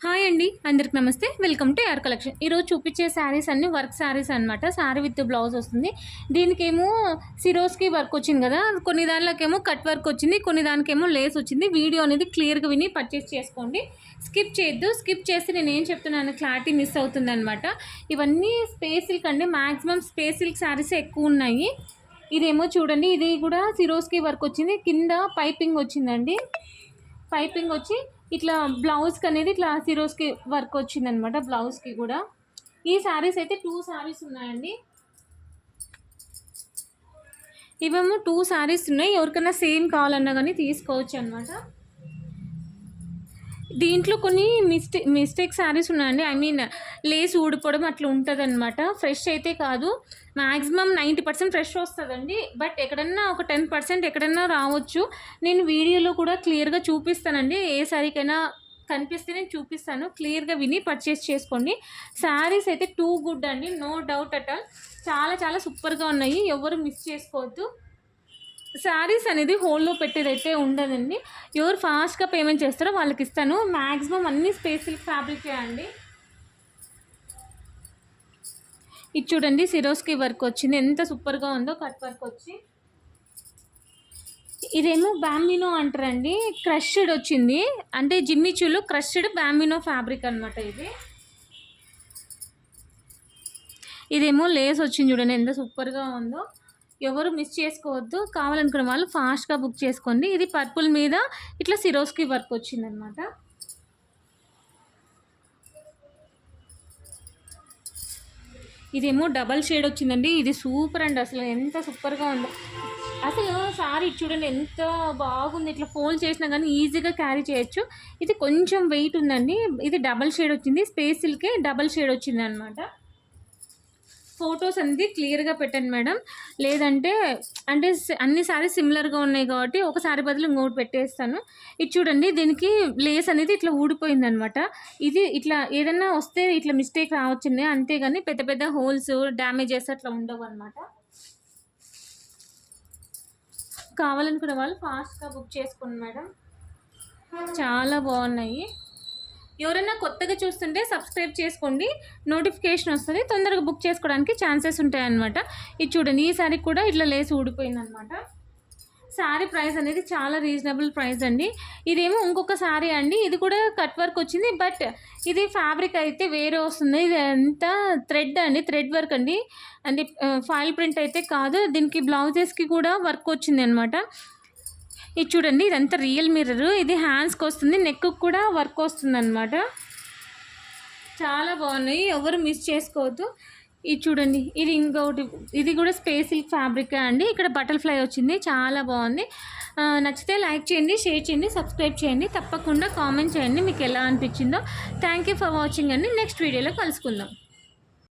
Hi అండి, అందరికి నమస్తే. Welcome to AR collection. ఈరోజు చూపించే శారీస్ అన్ని వర్క్ శారీస్ అనమాట. శారీ విత్ బ్లౌజ్ వస్తుంది. దీనికేమో సిరోస్కి వర్క్ వచ్చింది కదా, కొన్ని దానిలోకేమో కట్ వర్క్ వచ్చింది, కొన్ని దానికేమో లేస్ వచ్చింది. వీడియో అనేది క్లియర్గా విని పర్చేస్ చేసుకోండి, స్కిప్ చేయొద్దు. స్కిప్ చేస్తే నేను ఏం చెప్తున్నాను క్లారిటీ మిస్ అవుతుంది అనమాట. ఇవన్నీ స్పేస్ సిల్క్ అండి, మ్యాక్సిమం స్పేస్ సిల్క్ శారీస్ ఎక్కువ ఉన్నాయి. ఇదేమో చూడండి, ఇది కూడా సిరోస్కి వర్క్ వచ్చింది, కింద పైపింగ్ వచ్చిందండి. పైపింగ్ వచ్చి ఇట్లా బ్లౌజ్కి అనేది ఇట్లా సిరోస్కి వర్క్ వచ్చిందనమాట. బ్లౌజ్కి కూడా ఈ శారీస్ అయితే 2 శారీస్ ఉన్నాయండి. ఇవేమో 2 శారీస్ ఉన్నాయి. ఎవరికైనా సేమ్ కావాలన్నా కానీ తీసుకోవచ్చు అనమాట. దీంట్లో కొన్ని మిస్టేక్ శారీస్ ఉన్నాయండి. ఐ మీన్ లేస్ ఊడిపోవడం అట్లా ఉంటుంది అనమాట. ఫ్రెష్ అయితే కాదు, మ్యాక్సిమం 90% ఫ్రెష్ వస్తుందండి. బట్ ఎక్కడన్నా ఒక 10% ఎక్కడన్నా రావచ్చు. నేను వీడియోలో కూడా క్లియర్గా చూపిస్తానండి. ఏ శారీకైనా కనిపిస్తే నేను చూపిస్తాను. క్లియర్గా విని పర్చేస్ చేసుకోండి. శారీస్ అయితే టూ గుడ్ అండి, నో డౌట్ అట్ ఆల్. చాలా చాలా సూపర్గా ఉన్నాయి, ఎవరు మిస్ చేసుకోవద్దు. శారీస్ అనేది హోల్లో పెట్టేదైతే ఉండదండి. ఎవరు ఫాస్ట్గా పేమెంట్ చేస్తారో వాళ్ళకి ఇస్తాను. మ్యాక్సిమం అన్ని స్పేషల్ ఫ్యాబ్రికే అండి. ఇది చూడండి, సిరోస్కి వర్క్ వచ్చింది, ఎంత సూపర్గా ఉందో. కట్ వర్క్ వచ్చి ఇదేమో బ్యాంబినో అంటారండి, క్రష్డ్ వచ్చింది. అంటే జిమ్మిచూలో క్రష్డ్ బ్యాంబినో ఫ్యాబ్రిక్ అనమాట. ఇదేమో లేస్ వచ్చింది, చూడండి ఎంత సూపర్గా ఉందో. ఎవరు మిస్ చేసుకోవద్దు. కావాలనుకునే వాళ్ళు ఫాస్ట్గా బుక్ చేసుకోండి. ఇది పర్పుల్ మీద ఇట్లా సిరోస్కి వర్క్ వచ్చిందనమాట. ఇదేమో డబల్ షేడ్ వచ్చిందండి. ఇది సూపర్ అండి, అసలు ఎంత సూపర్గా ఉందో. అసలు సారీ చూడండి ఎంత బాగుంది. ఇట్లా ఫోల్డ్ చేసినా కానీ ఈజీగా క్యారీ చేయొచ్చు. ఇది కొంచెం వెయిట్ ఉందండి. ఇది డబల్ షేడ్ వచ్చింది, స్పేస్ సిల్కే డబల్ షేడ్ వచ్చింది అనమాట. ఫొటోస్ అనేది క్లియర్గా పెట్టండి మేడం, లేదంటే అంటే అన్ని సారీస్ సిమిలర్గా ఉన్నాయి కాబట్టి ఒక సారీ బదులు ఇంకోటి పెట్టేస్తాను. ఇది చూడండి, దీనికి లేస్ అనేది ఇట్లా ఊడిపోయింది అనమాట. ఇది ఇట్లా ఏదైనా వస్తే ఇట్లా మిస్టేక్ రావచ్చింది, అంతేగాని పెద్ద పెద్ద హోల్స్ డ్యామేజెస్ అట్లా ఉండవు అనమాట. కావాలనుకునే వాళ్ళు ఫాస్ట్గా బుక్ చేసుకోండి మేడం, చాలా బాగున్నాయి. ఎవరైనా కొత్తగా చూస్తుంటే సబ్స్క్రైబ్ చేసుకోండి, నోటిఫికేషన్ వస్తుంది, తొందరగా బుక్ చేసుకోవడానికి ఛాన్సెస్ ఉంటాయన్నమాట. ఇది చూడండి, ఈ శారీ కూడా ఇట్లా లేసి ఊడిపోయిందనమాట. శారీ ప్రైస్ అనేది చాలా రీజనబుల్ ప్రైస్ అండి. ఇదేమో ఇంకొక శారీ అండి, ఇది కూడా కట్ వర్క్ వచ్చింది, బట్ ఇది ఫ్యాబ్రిక్ అయితే వేరే వస్తుంది. ఇది అంతా థ్రెడ్ అండి, థ్రెడ్ వర్క్ అండి. అంటే ఫాయిల్ ప్రింట్ అయితే కాదు. దీనికి బ్లౌజెస్కి కూడా వర్క్ వచ్చింది అనమాట. ఇది చూడండి, ఇదంతా రియల్ మిర్రర్. ఇది హ్యాండ్స్కి వస్తుంది, నెక్కు కూడా వర్క్ వస్తుంది అనమాట. చాలా బాగున్నాయి, ఎవరు మిస్ చేసుకోవద్దు. ఇది చూడండి, ఇది ఇంకొకటి, ఇది కూడా స్పేస్ సిల్క్ ఫ్యాబ్రిక్ అండి. ఇక్కడ బటర్ఫ్లై వచ్చింది, చాలా బాగుంది. నచ్చితే లైక్ చేయండి, షేర్ చేయండి, సబ్స్క్రైబ్ చేయండి, తప్పకుండా కామెంట్ చేయండి మీకు ఎలా అనిపించిందో. థ్యాంక్ యూ ఫర్ వాచింగ్ అండి. నెక్స్ట్ వీడియోలో కలుసుకుందాం.